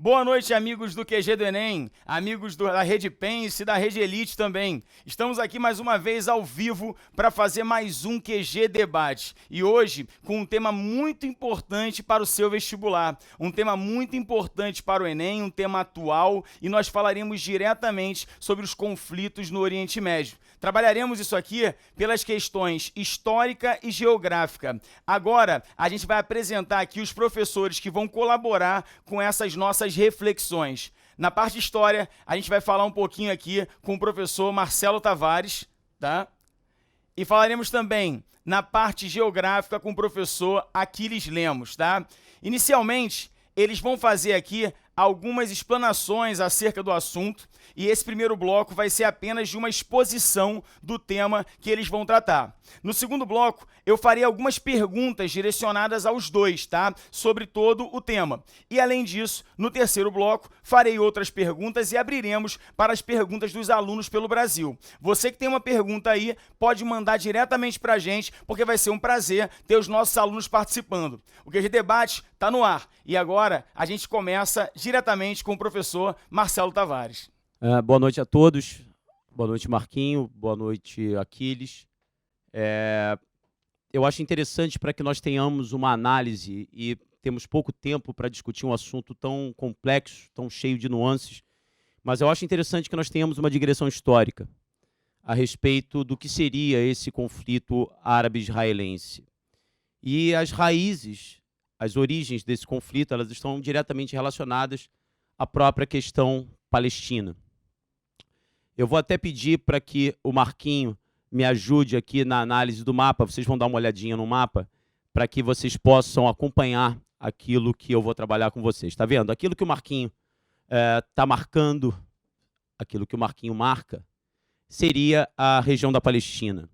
Boa noite, amigos do QG do Enem, amigos da Rede Pense e da Rede Elite também. Estamos aqui mais uma vez ao vivo para fazer mais um QG Debate. E hoje com um tema muito importante para o seu vestibular, um tema muito importante para o Enem, um tema atual, e nós falaremos diretamente sobre os conflitos no Oriente Médio. Trabalharemos isso aqui pelas questões histórica e geográfica. Agora, a gente vai apresentar aqui os professores que vão colaborar com essas nossas reflexões. Na parte de história, a gente vai falar um pouquinho aqui com o professor Marcelo Tavares, tá? E falaremos também na parte geográfica com o professor Aquiles Lemos, tá? Inicialmente, eles vão fazer aqui algumas explanações acerca do assunto, e esse primeiro bloco vai ser apenas de uma exposição do tema que eles vão tratar. No segundo bloco, eu farei algumas perguntas direcionadas aos dois, tá? Sobre todo o tema. E além disso, no terceiro bloco, farei outras perguntas e abriremos para as perguntas dos alunos pelo Brasil. Você que tem uma pergunta aí, pode mandar diretamente para a gente, porque vai ser um prazer ter os nossos alunos participando. O QG Debate está no ar, e agora a gente começa diretamente com o professor Marcelo Tavares. Boa noite a todos. Boa noite, Marquinho. Boa noite, Aquiles. Eu acho interessante para que nós tenhamos uma análise, e temos pouco tempo para discutir um assunto tão complexo, tão cheio de nuances, mas eu acho interessante que nós tenhamos uma digressão histórica a respeito do que seria esse conflito árabe-israelense. E as raízes, as origens desse conflito, elas estão diretamente relacionadas à própria questão palestina. Eu vou até pedir para que o Marquinho me ajude aqui na análise do mapa. Vocês vão dar uma olhadinha no mapa para que vocês possam acompanhar aquilo que eu vou trabalhar com vocês. Está vendo? Aquilo que o Marquinho está marcando, aquilo que o Marquinho marca, seria a região da Palestina.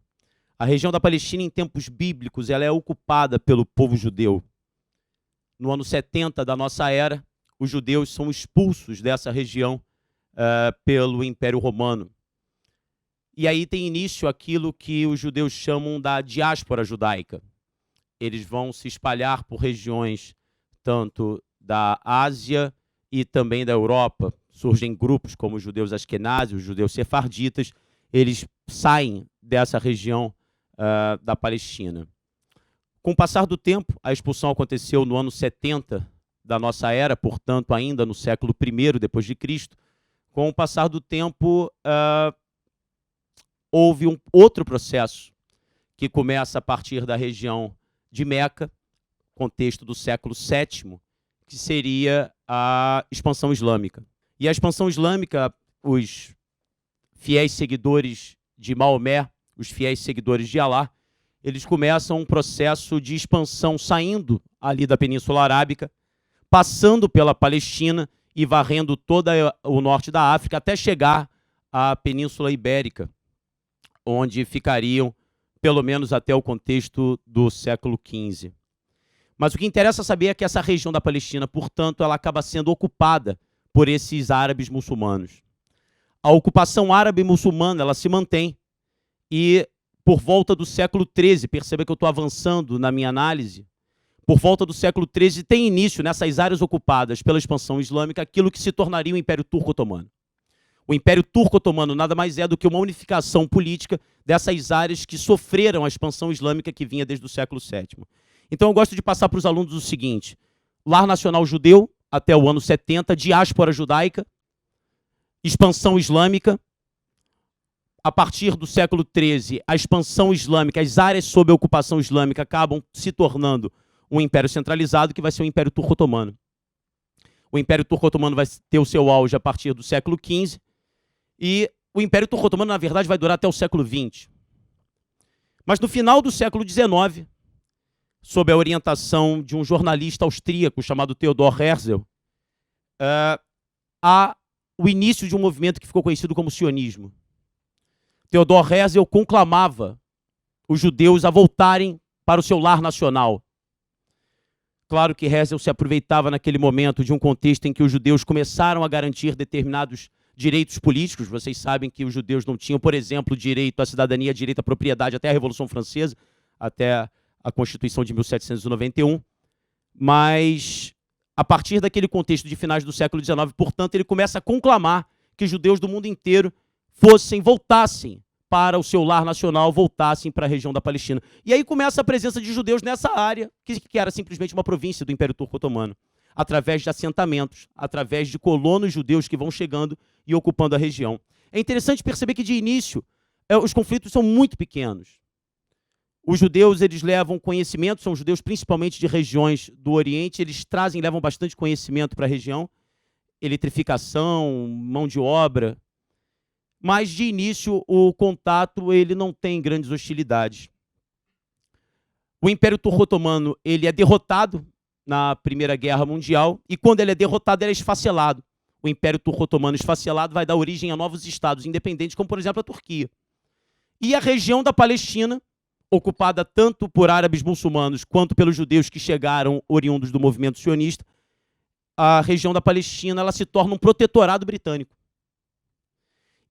A região da Palestina, em tempos bíblicos, ela é ocupada pelo povo judeu. No ano 70 da nossa era, os judeus são expulsos dessa região pelo Império Romano. E aí tem início aquilo que os judeus chamam da diáspora judaica. Eles vão se espalhar por regiões tanto da Ásia e também da Europa. Surgem grupos como os judeus askenazes, os judeus sefarditas. Eles saem dessa região da Palestina. Com o passar do tempo, a expulsão aconteceu no ano 70 da nossa era, portanto, ainda no século I depois de Cristo. Com o passar do tempo, houve um outro processo que começa a partir da região de Meca, contexto do século VII, que seria a expansão islâmica. E a expansão islâmica, os fiéis seguidores de Maomé, os fiéis seguidores de Alá, eles começam um processo de expansão saindo ali da Península Arábica, passando pela Palestina e varrendo todo o norte da África até chegar à Península Ibérica, onde ficariam pelo menos até o contexto do século XV. Mas o que interessa saber é que essa região da Palestina, portanto, ela acaba sendo ocupada por esses árabes muçulmanos. A ocupação árabe muçulmana, ela se mantém, e por volta do século XIII, perceba que eu estou avançando na minha análise, por volta do século XIII tem início nessas áreas ocupadas pela expansão islâmica aquilo que se tornaria o Império Turco-Otomano. O Império Turco-Otomano nada mais é do que uma unificação política dessas áreas que sofreram a expansão islâmica que vinha desde o século VII. Então eu gosto de passar para os alunos o seguinte: lar nacional judeu até o ano 70, diáspora judaica, expansão islâmica. A partir do século XIII, a expansão islâmica, as áreas sob a ocupação islâmica acabam se tornando um império centralizado, que vai ser o Império Turco-Otomano. O Império Turco-Otomano vai ter o seu auge a partir do século XV, e o Império Turco-Otomano, na verdade, vai durar até o século XX. Mas no final do século XIX, sob a orientação de um jornalista austríaco chamado Theodor Herzl, há o início de um movimento que ficou conhecido como sionismo. Theodor Herzl conclamava os judeus a voltarem para o seu lar nacional. Claro que Herzl se aproveitava naquele momento de um contexto em que os judeus começaram a garantir determinados direitos políticos. Vocês sabem que os judeus não tinham, por exemplo, direito à cidadania, direito à propriedade até a Revolução Francesa, até a Constituição de 1791. Mas a partir daquele contexto de finais do século XIX, portanto, ele começa a conclamar que judeus do mundo inteiro voltassem para o seu lar nacional, voltassem para a região da Palestina. E aí começa a presença de judeus nessa área, que era simplesmente uma província do Império Turco Otomano, através de assentamentos, através de colonos judeus que vão chegando e ocupando a região. É interessante perceber que, de início, os conflitos são muito pequenos. Os judeus, eles levam conhecimento, são judeus principalmente de regiões do Oriente, eles levam bastante conhecimento para a região, eletrificação, mão de obra, mas, de início, o contato ele não tem grandes hostilidades. O Império Turco Otomano ele é derrotado na Primeira Guerra Mundial, e quando ele é derrotado, ele é esfacelado. O Império Turco Otomano esfacelado vai dar origem a novos estados independentes, como, por exemplo, a Turquia. E a região da Palestina, ocupada tanto por árabes muçulmanos quanto pelos judeus que chegaram oriundos do movimento sionista, a região da Palestina ela se torna um protetorado britânico.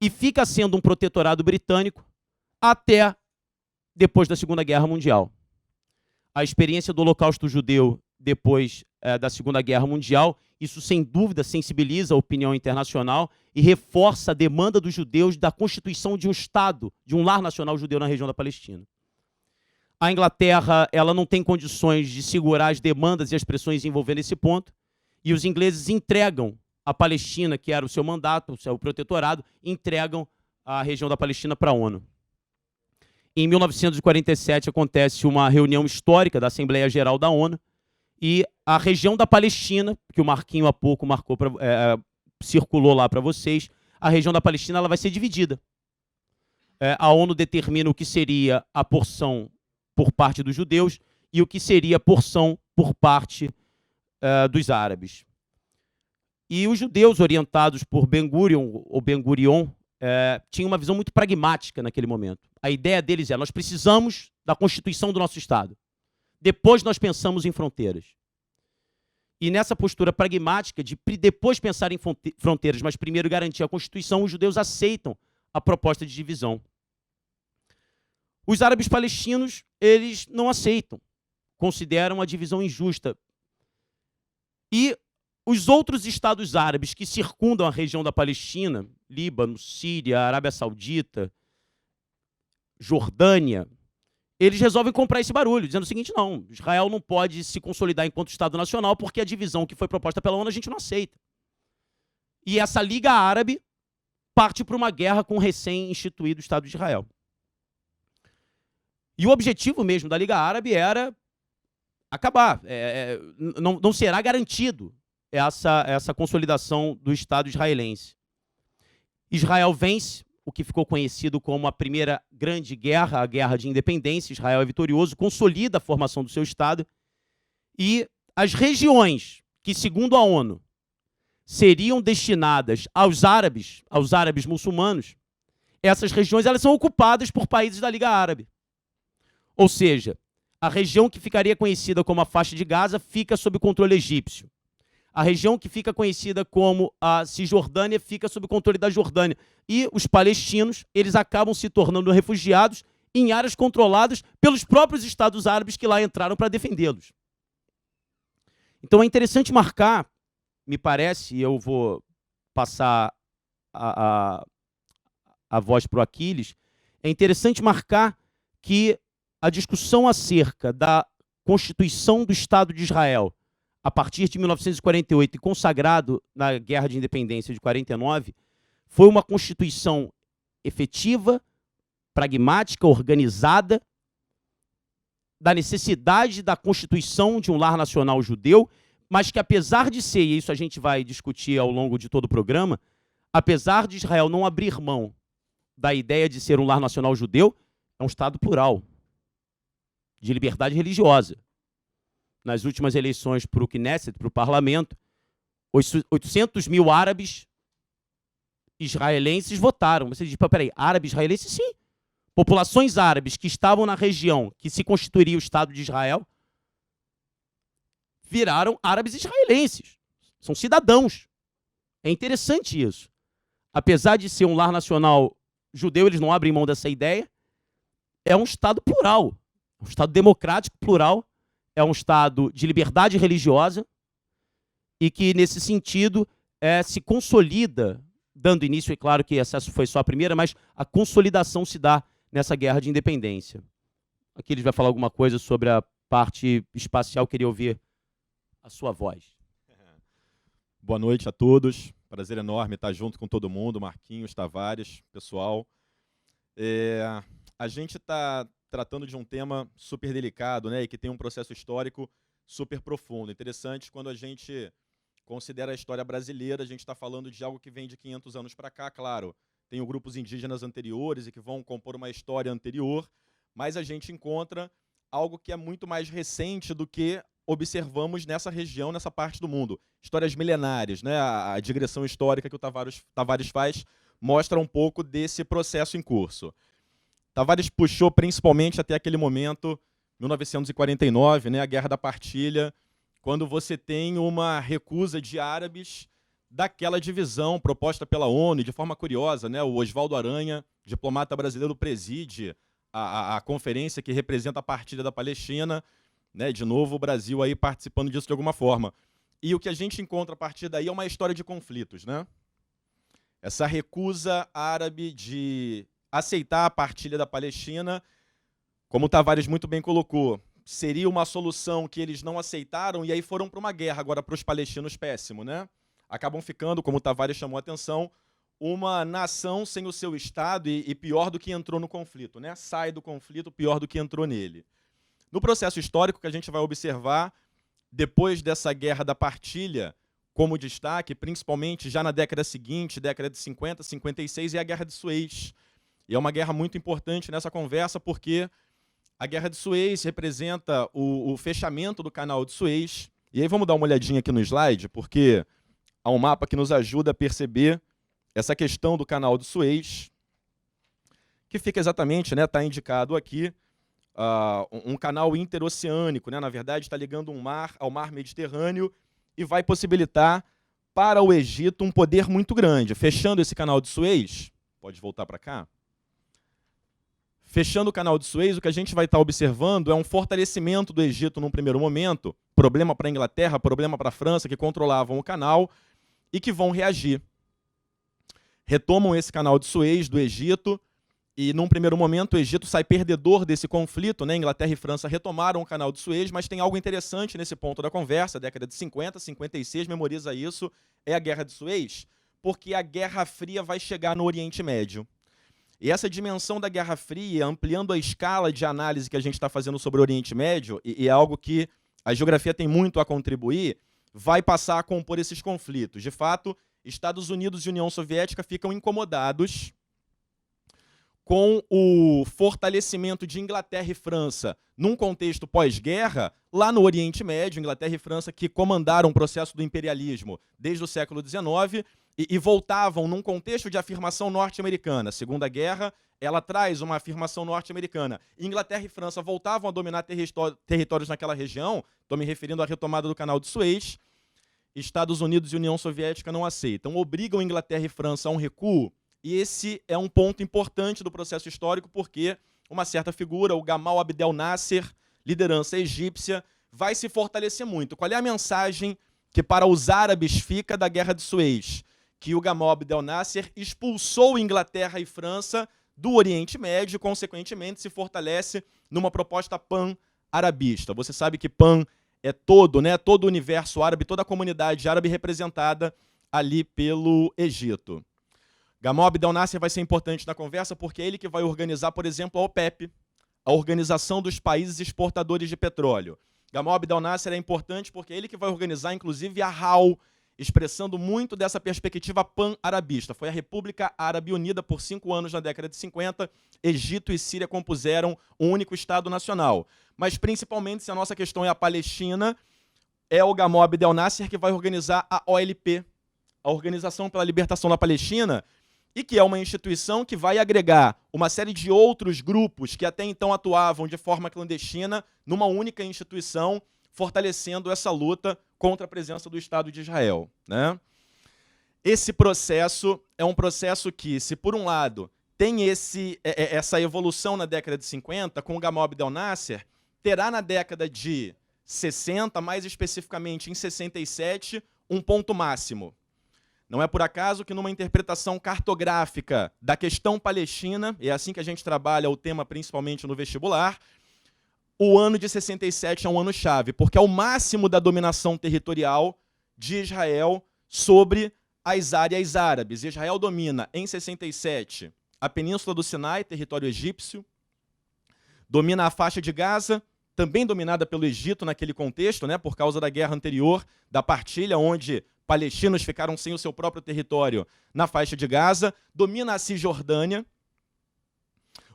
E fica sendo um protetorado britânico até depois da Segunda Guerra Mundial. A experiência do Holocausto judeu depois da Segunda Guerra Mundial, isso sem dúvida sensibiliza a opinião internacional e reforça a demanda dos judeus da constituição de um Estado, de um lar nacional judeu na região da Palestina. A Inglaterra ela não tem condições de segurar as demandas e as pressões envolvendo esse ponto, e os ingleses entregam a Palestina, que era o seu mandato, o seu protetorado, entregam a região da Palestina para a ONU. Em 1947 acontece uma reunião histórica da Assembleia Geral da ONU, e a região da Palestina, que o Marquinho há pouco circulou lá para vocês, a região da Palestina ela vai ser dividida. A ONU determina o que seria a porção por parte dos judeus e o que seria a porção por parte dos árabes. E os judeus, orientados por Ben-Gurion, tinham uma visão muito pragmática naquele momento. A ideia deles é: nós precisamos da constituição do nosso Estado. Depois nós pensamos em fronteiras. E nessa postura pragmática de depois pensar em fronteiras, mas primeiro garantir a Constituição, os judeus aceitam a proposta de divisão. Os árabes palestinos, eles não aceitam, consideram a divisão injusta. E os outros estados árabes que circundam a região da Palestina, Líbano, Síria, Arábia Saudita, Jordânia, eles resolvem comprar esse barulho, dizendo o seguinte: não, Israel não pode se consolidar enquanto Estado nacional porque a divisão que foi proposta pela ONU a gente não aceita. E essa Liga Árabe parte para uma guerra com o recém-instituído Estado de Israel. E o objetivo mesmo da Liga Árabe era acabar. Não será garantido essa consolidação do Estado israelense. Israel vence o que ficou conhecido como a primeira grande guerra, a Guerra de Independência. Israel é vitorioso, consolida a formação do seu Estado. E as regiões que, segundo a ONU, seriam destinadas aos árabes muçulmanos, essas regiões elas são ocupadas por países da Liga Árabe. Ou seja, a região que ficaria conhecida como a faixa de Gaza fica sob controle egípcio. A região que fica conhecida como a Cisjordânia fica sob controle da Jordânia. E os palestinos, eles acabam se tornando refugiados em áreas controladas pelos próprios estados árabes que lá entraram para defendê-los. Então é interessante marcar, me parece, e eu vou passar a voz para o Aquiles, é interessante marcar que a discussão acerca da Constituição do Estado de Israel, a partir de 1948 e consagrado na Guerra de Independência de 49, foi uma Constituição efetiva, pragmática, organizada, da necessidade da constituição de um lar nacional judeu, mas que, apesar de ser, e isso a gente vai discutir ao longo de todo o programa, apesar de Israel não abrir mão da ideia de ser um lar nacional judeu, é um Estado plural, de liberdade religiosa. Nas últimas eleições para o Knesset, para o parlamento, 800 mil árabes israelenses votaram. Você diz: peraí, árabes israelenses? Sim. Populações árabes que estavam na região que se constituiria o Estado de Israel viraram árabes israelenses. São cidadãos. É interessante isso. Apesar de ser um lar nacional judeu, eles não abrem mão dessa ideia. É um Estado plural. Um Estado democrático plural. É um Estado de liberdade religiosa. e que, nesse sentido, se consolida, dando início, é claro que essa foi só a primeira, mas a consolidação se dá nessa guerra de independência. Aqui ele vai falar alguma coisa sobre a parte espacial, queria ouvir a sua voz. Boa noite a todos, prazer enorme estar junto com todo mundo, Marquinhos, Tavares, pessoal. A gente está tratando de um tema super delicado, né, e que tem um processo histórico super profundo. Interessante, quando a gente considera a história brasileira, a gente está falando de algo que vem de 500 anos para cá, claro. Tem grupos indígenas anteriores e que vão compor uma história anterior, mas a gente encontra algo que é muito mais recente do que observamos nessa região, nessa parte do mundo. Histórias milenares, né? A digressão histórica que o Tavares faz mostra um pouco desse processo em curso. Tavares puxou principalmente até aquele momento, 1949, né, a Guerra da Partilha, quando você tem uma recusa de árabes daquela divisão proposta pela ONU, de forma curiosa, né, o Oswaldo Aranha, diplomata brasileiro, preside a conferência que representa a partilha da Palestina, né, de novo o Brasil aí participando disso de alguma forma. E o que a gente encontra a partir daí é uma história de conflitos, né? Essa recusa árabe de aceitar a partilha da Palestina, como o Tavares muito bem colocou, seria uma solução que eles não aceitaram e aí foram para uma guerra, agora para os palestinos péssimo, né? Acabam ficando, como o Tavares chamou a atenção, uma nação sem o seu Estado e pior do que entrou no conflito, né? Sai do conflito pior do que entrou nele. No processo histórico que a gente vai observar, depois dessa guerra da partilha, como destaque, principalmente já na década seguinte, década de 50, 56, é a Guerra de Suez. E é uma guerra muito importante nessa conversa porque a Guerra de Suez representa o fechamento do canal de Suez. E aí vamos dar uma olhadinha aqui no slide, porque há um mapa que nos ajuda a perceber essa questão do canal de Suez, que fica exatamente, né, está indicado aqui, um canal interoceânico, né, na verdade está ligando um mar ao mar Mediterrâneo e vai possibilitar para o Egito um poder muito grande. Fechando esse canal de Suez, pode voltar para cá? Fechando o canal de Suez, o que a gente vai estar observando é um fortalecimento do Egito num primeiro momento, problema para a Inglaterra, problema para a França, que controlavam o canal e que vão reagir. Retomam esse canal de Suez do Egito e, num primeiro momento, o Egito sai perdedor desse conflito, né? Inglaterra e França retomaram o canal de Suez, mas tem algo interessante nesse ponto da conversa, década de 50, 56, memoriza isso, é a Guerra de Suez, porque a Guerra Fria vai chegar no Oriente Médio. E essa dimensão da Guerra Fria, ampliando a escala de análise que a gente está fazendo sobre o Oriente Médio, e é algo que a geografia tem muito a contribuir, vai passar a compor esses conflitos. De fato, Estados Unidos e União Soviética ficam incomodados com o fortalecimento de Inglaterra e França num contexto pós-guerra, lá no Oriente Médio, Inglaterra e França que comandaram o processo do imperialismo desde o século XIX, e voltavam num contexto de afirmação norte-americana. A Segunda Guerra, ela traz uma afirmação norte-americana. Inglaterra e França voltavam a dominar territórios naquela região, estou me referindo à retomada do canal de Suez. Estados Unidos e União Soviética não aceitam, obrigam Inglaterra e França a um recuo, e esse é um ponto importante do processo histórico, porque uma certa figura, o Gamal Abdel Nasser, liderança egípcia, vai se fortalecer muito. Qual é a mensagem que para os árabes fica da Guerra de Suez? Que o Gamal Abdel Nasser expulsou Inglaterra e França do Oriente Médio e, consequentemente, se fortalece numa proposta pan-arabista. Você sabe que pan é todo, né? Todo o universo árabe, toda a comunidade árabe representada ali pelo Egito. Gamal Abdel Nasser vai ser importante na conversa porque é ele que vai organizar, por exemplo, a OPEP, a Organização dos Países Exportadores de Petróleo. Gamal Abdel Nasser é importante porque é ele que vai organizar, inclusive, a RAU, expressando muito dessa perspectiva pan-arabista. Foi a República Árabe Unida por 5 anos na década de 50. Egito e Síria compuseram um único Estado nacional. Mas, principalmente, se a nossa questão é a Palestina, é o Gamal Abdel Nasser que vai organizar a OLP, a Organização pela Libertação da Palestina, e que é uma instituição que vai agregar uma série de outros grupos que até então atuavam de forma clandestina numa única instituição, fortalecendo essa luta contra a presença do Estado de Israel, né? Esse processo é um processo que, se por um lado tem essa evolução na década de 50, com o Gamal Abdel Nasser, terá na década de 60, mais especificamente em 67, um ponto máximo. Não é por acaso que numa interpretação cartográfica da questão palestina, e é assim que a gente trabalha o tema principalmente no vestibular, o ano de 67 é um ano-chave, porque é o máximo da dominação territorial de Israel sobre as áreas árabes. Israel domina, em 67, a Península do Sinai, território egípcio, domina a faixa de Gaza, também dominada pelo Egito naquele contexto, né, por causa da guerra anterior, da partilha, onde palestinos ficaram sem o seu próprio território na faixa de Gaza, domina a Cisjordânia,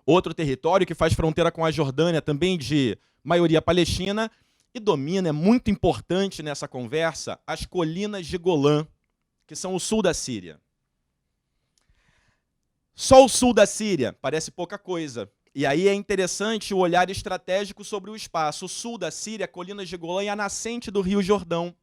outro território que faz fronteira com a Jordânia, também de maioria palestina, e domina, é muito importante nessa conversa, as colinas de Golã, que são o sul da Síria. Só o sul da Síria parece pouca coisa. E aí é interessante o olhar estratégico sobre o espaço. O sul da Síria, colinas de Golã e a nascente do Rio Jordão.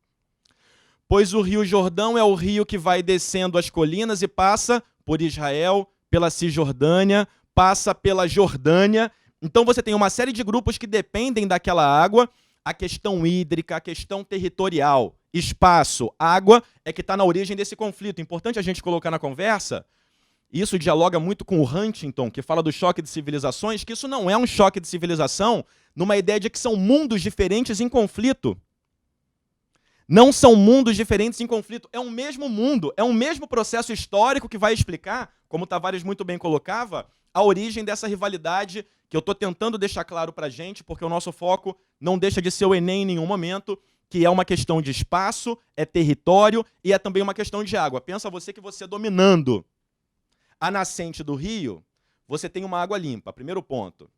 Pois o Rio Jordão é o rio que vai descendo as colinas e passa por Israel, pela Cisjordânia, passa pela Jordânia. Então você tem uma série de grupos que dependem daquela água. A questão hídrica, a questão territorial, espaço, água, é que está na origem desse conflito. Importante a gente colocar na conversa. Isso dialoga muito com o Huntington, que fala do choque de civilizações, que isso não é um choque de civilização numa ideia de que são mundos diferentes em conflito. Não são mundos diferentes em conflito, é um mesmo mundo, é um mesmo processo histórico que vai explicar, como Tavares muito bem colocava, a origem dessa rivalidade que eu estou tentando deixar claro para a gente, porque o nosso foco não deixa de ser o Enem em nenhum momento, que é uma questão de espaço, é território e é também uma questão de água. Pensa você que você dominando a nascente do rio, você tem uma água limpa, primeiro ponto.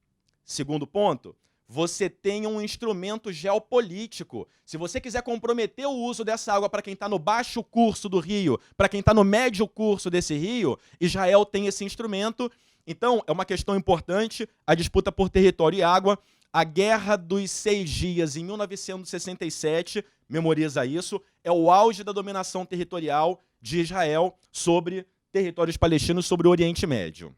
Segundo ponto, você tem um instrumento geopolítico. Se você quiser comprometer o uso dessa água para quem está no baixo curso do rio, para quem está no médio curso desse rio, Israel tem esse instrumento. Então, é uma questão importante, a disputa por território e água. A Guerra dos 6 Dias, em 1967, memoriza isso, é o auge da dominação territorial de Israel sobre territórios palestinos, sobre o Oriente Médio.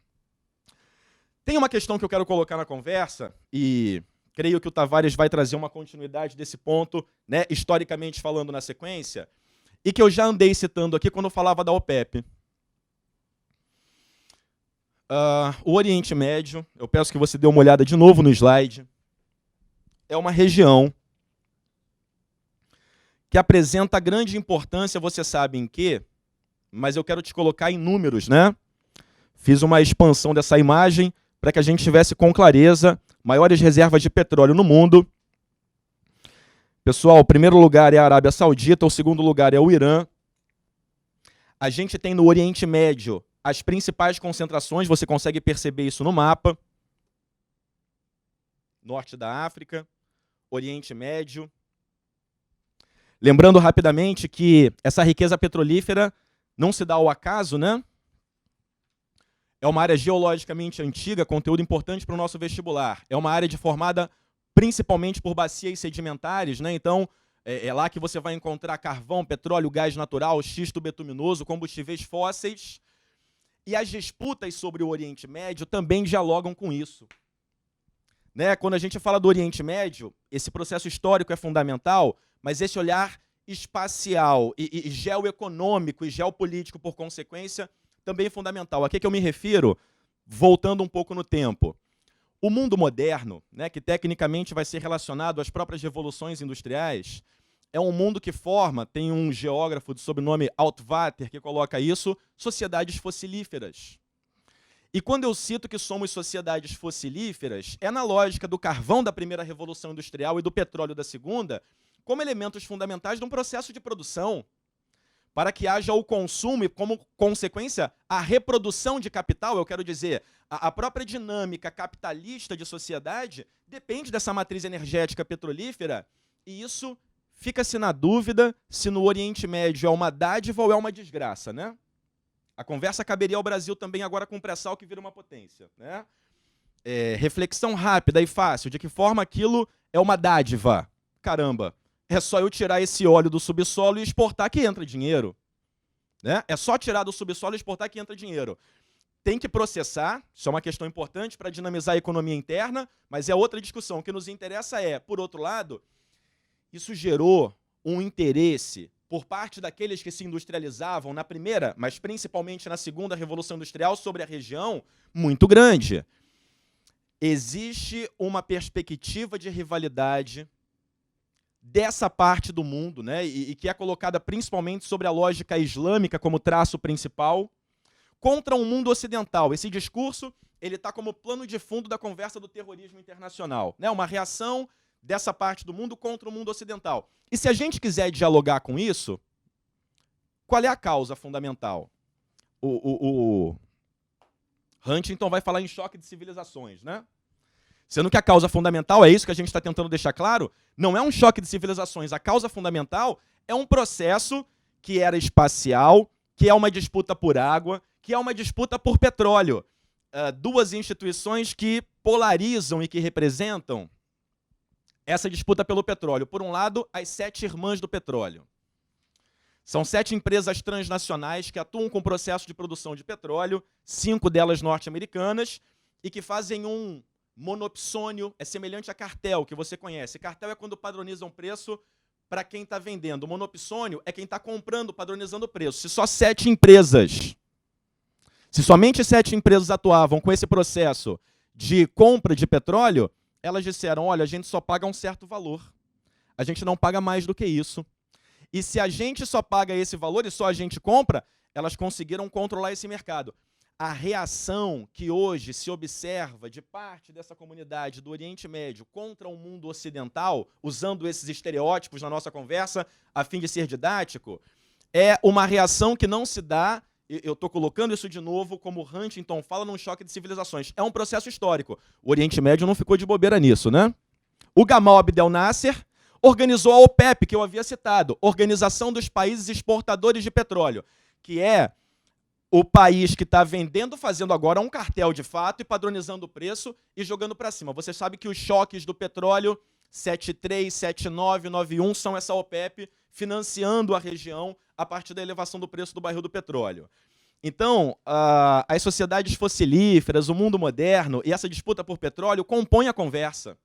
Tem uma questão que eu quero colocar na conversa, e creio que o Tavares vai trazer uma continuidade desse ponto, né, historicamente falando na sequência, e que eu já andei citando aqui quando eu falava da OPEP. O Oriente Médio, eu peço que você dê uma olhada de novo no slide, é uma região que apresenta grande importância, você sabe em quê? Mas eu quero te colocar em números, né? Fiz uma expansão dessa imagem para que a gente tivesse com clareza maiores reservas de petróleo no mundo. Pessoal, o primeiro lugar é a Arábia Saudita, o segundo lugar é o Irã. A gente tem no Oriente Médio as principais concentrações, você consegue perceber isso no mapa. Norte da África, Oriente Médio. Lembrando rapidamente que essa riqueza petrolífera não se dá ao acaso, né? É uma área geologicamente antiga, conteúdo importante para o nosso vestibular. É uma área formada principalmente por bacias sedimentares, né? Então, é lá que você vai encontrar carvão, petróleo, gás natural, xisto betuminoso, combustíveis fósseis. E as disputas sobre o Oriente Médio também dialogam com isso. Né? Quando a gente fala do Oriente Médio, esse processo histórico é fundamental, mas esse olhar espacial e geoeconômico e geopolítico, por consequência, também é fundamental. A que eu me refiro, voltando um pouco no tempo? O mundo moderno, né, que tecnicamente vai ser relacionado às próprias revoluções industriais, é um mundo que forma, tem um geógrafo de sobrenome Altvater que coloca isso, sociedades fossilíferas. E quando eu cito que somos sociedades fossilíferas, é na lógica do carvão da primeira revolução industrial e do petróleo da segunda, como elementos fundamentais de um processo de produção, para que haja o consumo e, como consequência, a reprodução de capital. Eu quero dizer, a própria dinâmica capitalista de sociedade depende dessa matriz energética petrolífera, e isso fica-se na dúvida se no Oriente Médio é uma dádiva ou é uma desgraça, né? A conversa caberia ao Brasil também agora com o pré-sal que vira uma potência, né? Reflexão rápida e fácil, de que forma aquilo é uma dádiva. Caramba, é só eu tirar esse óleo do subsolo e exportar que entra dinheiro. Né? É só tirar do subsolo e exportar que entra dinheiro. Tem que processar, isso é uma questão importante para dinamizar a economia interna, mas é outra discussão. O que nos interessa é, por outro lado, isso gerou um interesse por parte daqueles que se industrializavam na primeira, mas principalmente na segunda Revolução Industrial sobre a região, muito grande. Existe uma perspectiva de rivalidade dessa parte do mundo, né, e que é colocada principalmente sobre a lógica islâmica como traço principal, contra um mundo ocidental. Esse discurso ele está como plano de fundo da conversa do terrorismo internacional, né, uma reação dessa parte do mundo contra o mundo ocidental. E se a gente quiser dialogar com isso, qual é a causa fundamental? O Huntington vai falar em choque de civilizações, né? Sendo que a causa fundamental, é isso que a gente está tentando deixar claro, não é um choque de civilizações. A causa fundamental é um processo que era espacial, que é uma disputa por água, que é uma disputa por petróleo. Duas instituições que polarizam e que representam essa disputa pelo petróleo. Por um lado, as 7 irmãs do petróleo. São 7 empresas transnacionais que atuam com o processo de produção de petróleo, 5 delas norte-americanas, e que fazem um monopsônio, é semelhante a cartel, que você conhece. Cartel é quando padronizam preço para quem está vendendo. O monopsônio é quem está comprando, padronizando o preço. Se só 7 empresas, se somente 7 empresas atuavam com esse processo de compra de petróleo, elas disseram, olha, a gente só paga um certo valor. A gente não paga mais do que isso. E se a gente só paga esse valor e só a gente compra, elas conseguiram controlar esse mercado. A reação que hoje se observa de parte dessa comunidade do Oriente Médio contra o mundo ocidental, usando esses estereótipos na nossa conversa, a fim de ser didático, é uma reação que não se dá, eu estou colocando isso de novo, como Huntington fala, num choque de civilizações. É um processo histórico. O Oriente Médio não ficou de bobeira nisso, né? O Gamal Abdel Nasser organizou a OPEP, que eu havia citado, Organização dos Países Exportadores de Petróleo, que é o país que está vendendo, fazendo agora um cartel de fato e padronizando o preço e jogando para cima. Você sabe que os choques do petróleo 73, 79, 91 são essa OPEP financiando a região a partir da elevação do preço do barril do petróleo. Então, as sociedades fossilíferas, o mundo moderno e essa disputa por petróleo compõem a conversa.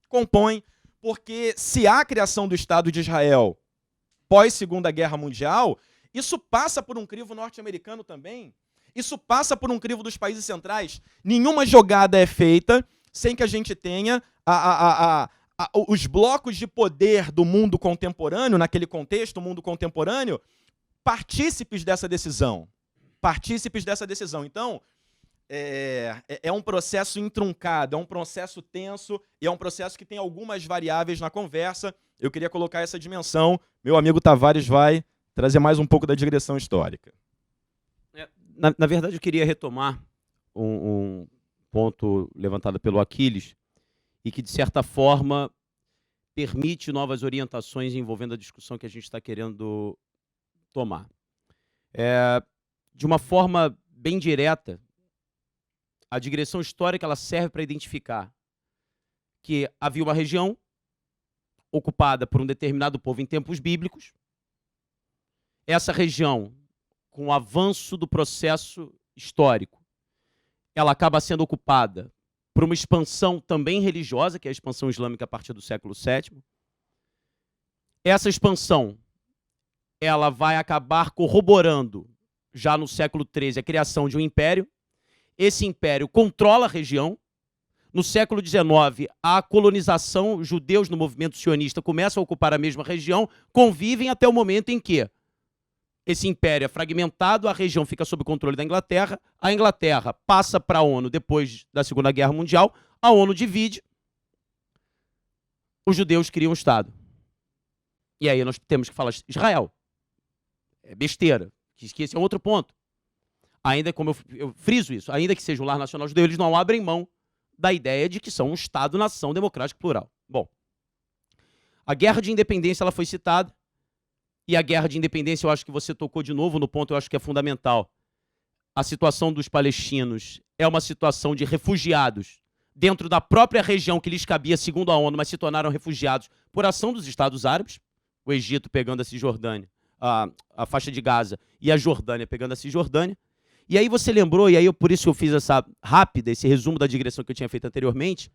Compõem, porque se há a criação do Estado de Israel pós-Segunda Guerra Mundial, isso passa por um crivo norte-americano também. Isso passa por um crivo dos países centrais. Nenhuma jogada é feita sem que a gente tenha os blocos de poder do mundo contemporâneo, naquele contexto, o mundo contemporâneo, partícipes dessa decisão. Partícipes dessa decisão. Então, é um processo intruncado, é um processo tenso e é um processo que tem algumas variáveis na conversa. Eu queria colocar essa dimensão. Meu amigo Tavares vai trazer mais um pouco da digressão histórica. Na verdade, eu queria retomar um ponto levantado pelo Aquiles e que, de certa forma, permite novas orientações envolvendo a discussão que a gente está querendo tomar. De uma forma bem direta, a digressão histórica ela serve para identificar que havia uma região ocupada por um determinado povo em tempos bíblicos. Essa região, com o avanço do processo histórico, ela acaba sendo ocupada por uma expansão também religiosa, que é a expansão islâmica a partir do século VII. Essa expansão ela vai acabar corroborando, já no século XIII, a criação de um império. Esse império controla a região. No século XIX, a colonização, os judeus no movimento sionista começam a ocupar a mesma região, convivem até o momento em que esse império é fragmentado, a região fica sob controle da Inglaterra, a Inglaterra passa para a ONU depois da Segunda Guerra Mundial, a ONU divide, os judeus criam um Estado. E aí nós temos que falar Israel. É besteira, que esse é outro ponto. Ainda, como eu friso isso, ainda que seja um lar nacional judeu, eles não abrem mão da ideia de que são um Estado-nação democrático plural. Bom, a Guerra de Independência ela foi citada, e a Guerra de Independência eu acho que você tocou de novo no ponto, eu acho que é fundamental. A situação dos palestinos é uma situação de refugiados dentro da própria região que lhes cabia, segundo a ONU, mas se tornaram refugiados por ação dos Estados Árabes, o Egito pegando a Cisjordânia, a faixa de Gaza, e a Jordânia pegando a Cisjordânia. E aí você lembrou, e aí por isso eu fiz esse resumo da digressão que eu tinha feito anteriormente,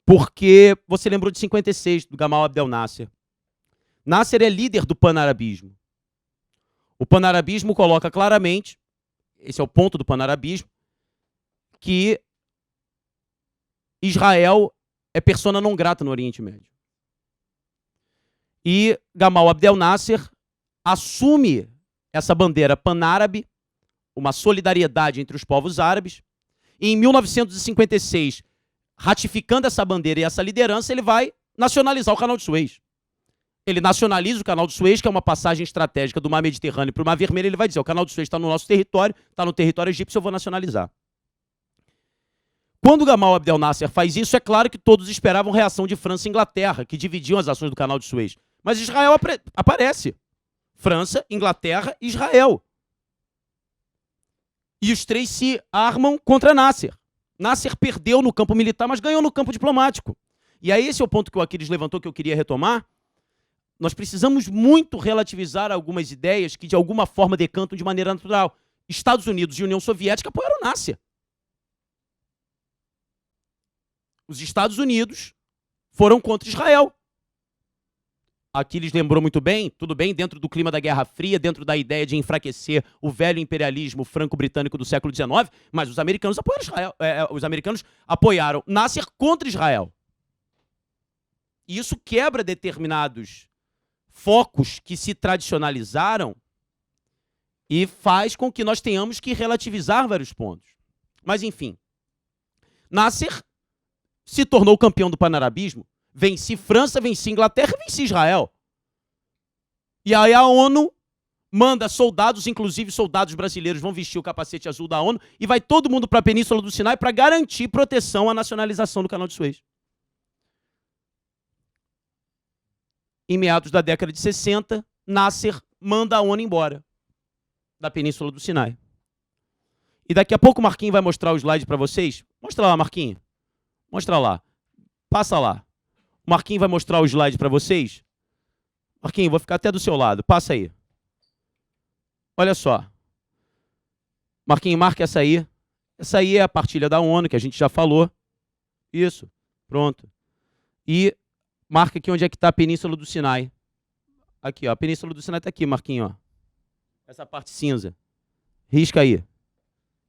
porque você lembrou de 56, do Gamal Abdel Nasser. Nasser é líder do panarabismo. O panarabismo coloca claramente, esse é o ponto do panarabismo, que Israel é persona não grata no Oriente Médio. E Gamal Abdel Nasser assume essa bandeira panárabe, uma solidariedade entre os povos árabes, e em 1956, ratificando essa bandeira e essa liderança, ele vai nacionalizar o Canal de Suez. Ele nacionaliza o Canal de Suez, que é uma passagem estratégica do Mar Mediterrâneo para o Mar Vermelho. Ele vai dizer, o Canal de Suez está no nosso território, está no território egípcio, eu vou nacionalizar. Quando Gamal Abdel Nasser faz isso, é claro que todos esperavam reação de França e Inglaterra, que dividiam as ações do Canal de Suez. Mas Israel aparece. França, Inglaterra e Israel. E os três se armam contra Nasser. Nasser perdeu no campo militar, mas ganhou no campo diplomático. E aí esse é o ponto que o Aquiles levantou, que eu queria retomar. Nós precisamos muito relativizar algumas ideias que de alguma forma decantam de maneira natural. Estados Unidos e União Soviética apoiaram Nasser. Os Estados Unidos foram contra Israel. Aquiles lembrou muito bem, tudo bem, dentro do clima da Guerra Fria, dentro da ideia de enfraquecer o velho imperialismo franco-britânico do século XIX, mas os americanos apoiaram Israel. Os americanos apoiaram Nasser contra Israel. E isso quebra determinados focos que se tradicionalizaram e faz com que nós tenhamos que relativizar vários pontos. Mas, enfim, Nasser se tornou campeão do panarabismo, vence França, vence Inglaterra, vence Israel. E aí a ONU manda soldados, inclusive soldados brasileiros vão vestir o capacete azul da ONU, e vai todo mundo para a Península do Sinai para garantir proteção à nacionalização do Canal de Suez. Em meados da década de 60, Nasser manda a ONU embora da Península do Sinai. E daqui a pouco o Marquinhos vai mostrar o slide para vocês. Mostra lá, Marquinhos. Mostra lá. Passa lá. O Marquinhos vai mostrar o slide para vocês. Marquinhos, vou ficar até do seu lado. Passa aí. Olha só. Marquinhos, marca essa aí. Essa aí é a partilha da ONU, que a gente já falou. Isso. Pronto. E marca aqui onde é que está a Península do Sinai. Aqui, ó. A Península do Sinai está aqui, Marquinhos, ó. Essa parte cinza. Risca aí.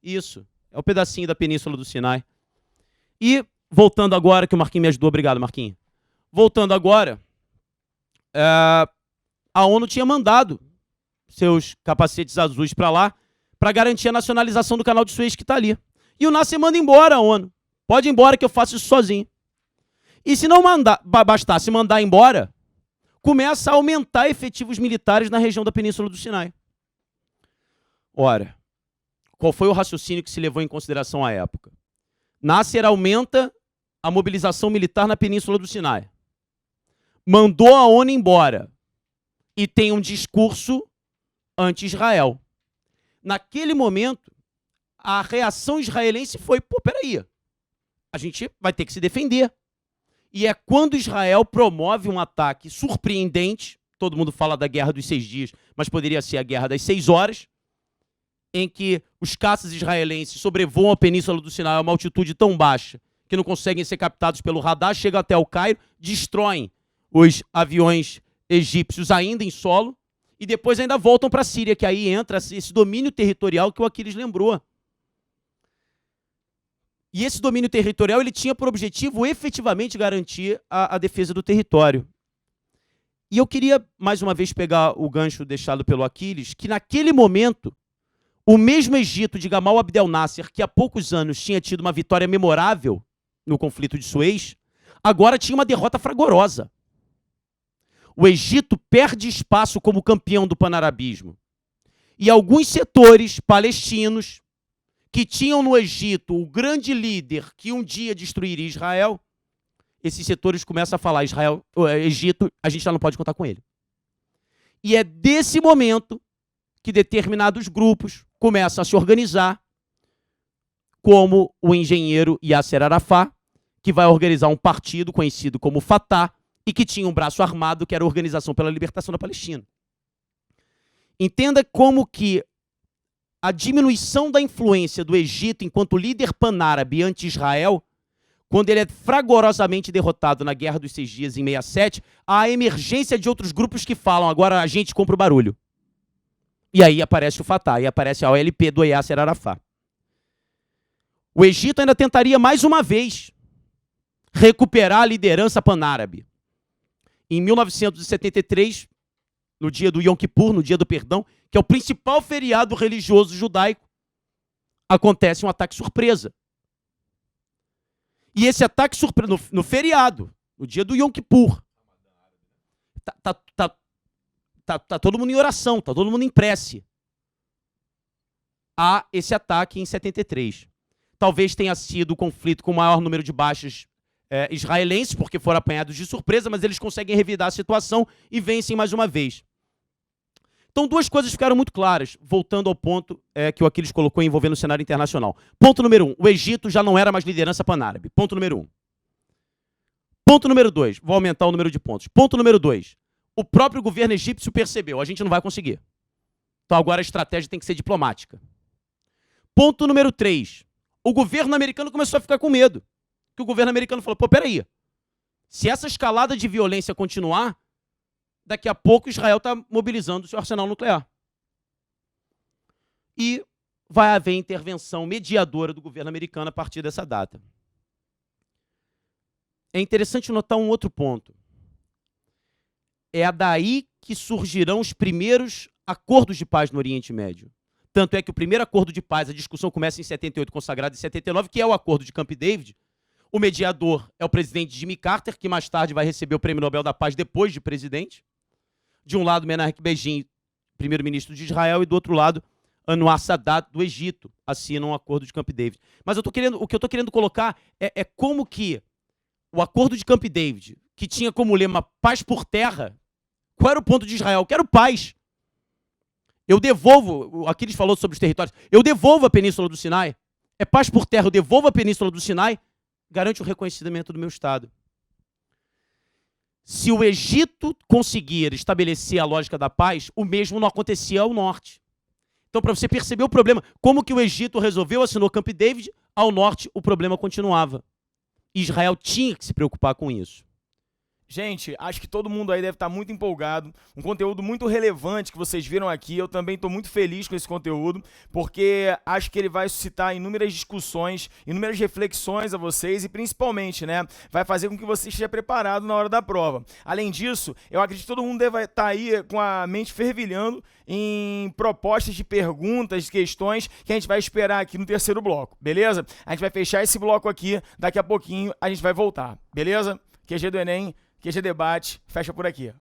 Isso. É o pedacinho da Península do Sinai. E, voltando agora, que o Marquinhos me ajudou. Obrigado, Marquinhos. Voltando agora, a ONU tinha mandado seus capacetes azuis para lá para garantir a nacionalização do Canal de Suez que está ali. E o Nasser manda embora a ONU. Pode ir embora que eu faço isso sozinho. E se não bastasse mandar embora, começa a aumentar efetivos militares na região da Península do Sinai. Ora, qual foi o raciocínio que se levou em consideração à época? Nasser aumenta a mobilização militar na Península do Sinai. Mandou a ONU embora e tem um discurso anti-Israel. Naquele momento, a reação israelense foi, pô, peraí, a gente vai ter que se defender. E é quando Israel promove um ataque surpreendente, todo mundo fala da Guerra dos 6 Dias, mas poderia ser a Guerra das 6 Horas, em que os caças israelenses sobrevoam a Península do Sinai a uma altitude tão baixa que não conseguem ser captados pelo radar, chegam até o Cairo, destroem os aviões egípcios ainda em solo, e depois ainda voltam para a Síria, que aí entra esse domínio territorial que o Aquiles lembrou. E esse domínio territorial ele tinha por objetivo efetivamente garantir a defesa do território. E eu queria, mais uma vez, pegar o gancho deixado pelo Aquiles, que naquele momento, o mesmo Egito de Gamal Abdel Nasser, que há poucos anos tinha tido uma vitória memorável no conflito de Suez, agora tinha uma derrota fragorosa. O Egito perde espaço como campeão do panarabismo. E alguns setores palestinos que tinham no Egito o grande líder que um dia destruiria Israel, esses setores começam a falar, Egito, a gente já não pode contar com ele. E é desse momento que determinados grupos começam a se organizar, como o engenheiro Yasser Arafat, que vai organizar um partido conhecido como Fatah, e que tinha um braço armado, que era a Organização pela Libertação da Palestina. Entenda como que a diminuição da influência do Egito enquanto líder panárabe anti-Israel quando ele é fragorosamente derrotado na Guerra dos 6 Dias, em 67, há a emergência de outros grupos que falam, agora a gente compra o barulho. E aí aparece o Fatah, aí aparece a OLP do Yasser Arafat. O Egito ainda tentaria mais uma vez recuperar a liderança pan-árabe. Em 1973, no dia do Yom Kippur, no dia do perdão, que é o principal feriado religioso judaico, acontece um ataque surpresa. E esse ataque surpresa, no feriado, no dia do Yom Kippur, tá todo mundo em oração, tá todo mundo em prece. Há esse ataque em 73. Talvez tenha sido o conflito com o maior número de baixas israelenses, porque foram apanhados de surpresa, mas eles conseguem revidar a situação e vencem mais uma vez. Então, duas coisas ficaram muito claras, voltando ao ponto que o Aquiles colocou envolvendo o cenário internacional. Ponto número 1, o Egito já não era mais liderança pan-árabe. Ponto número 1. Ponto número 2, vou aumentar o número de pontos. Ponto número 2, o próprio governo egípcio percebeu, a gente não vai conseguir. Então agora a estratégia tem que ser diplomática. Ponto número 3, o governo americano começou a ficar com medo. Que o governo americano falou, pô, peraí, se essa escalada de violência continuar, daqui a pouco Israel está mobilizando o seu arsenal nuclear. E vai haver intervenção mediadora do governo americano a partir dessa data. É interessante notar um outro ponto. É daí que surgirão os primeiros acordos de paz no Oriente Médio. Tanto é que o primeiro acordo de paz, a discussão começa em 78, consagrado em 79, que é o acordo de Camp David. O mediador é o presidente Jimmy Carter, que mais tarde vai receber o Prêmio Nobel da Paz depois de presidente. De um lado, Menachem Begin, primeiro-ministro de Israel, e do outro lado, Anwar Sadat, do Egito, assinam um acordo de Camp David. Mas o que eu estou querendo colocar é como que o acordo de Camp David, que tinha como lema paz por terra, qual era o ponto de Israel? Quero paz. Eu devolvo, aqui eles falou sobre os territórios, eu devolvo a Península do Sinai. É paz por terra, eu devolvo a Península do Sinai, garante o reconhecimento do meu Estado. Se o Egito conseguir estabelecer a lógica da paz, o mesmo não acontecia ao norte. Então, para você perceber o problema, como que o Egito resolveu, assinou Camp David, ao norte o problema continuava. Israel tinha que se preocupar com isso. Gente, acho que todo mundo aí deve estar muito empolgado. Um conteúdo muito relevante que vocês viram aqui. Eu também estou muito feliz com esse conteúdo, porque acho que ele vai suscitar inúmeras discussões, inúmeras reflexões a vocês e, principalmente, né, vai fazer com que você esteja preparado na hora da prova. Além disso, eu acredito que todo mundo deve estar aí com a mente fervilhando em propostas de perguntas, de questões que a gente vai esperar aqui no terceiro bloco, beleza? A gente vai fechar esse bloco aqui, daqui a pouquinho a gente vai voltar, beleza? QG do Enem, QG Debate, fecha por aqui.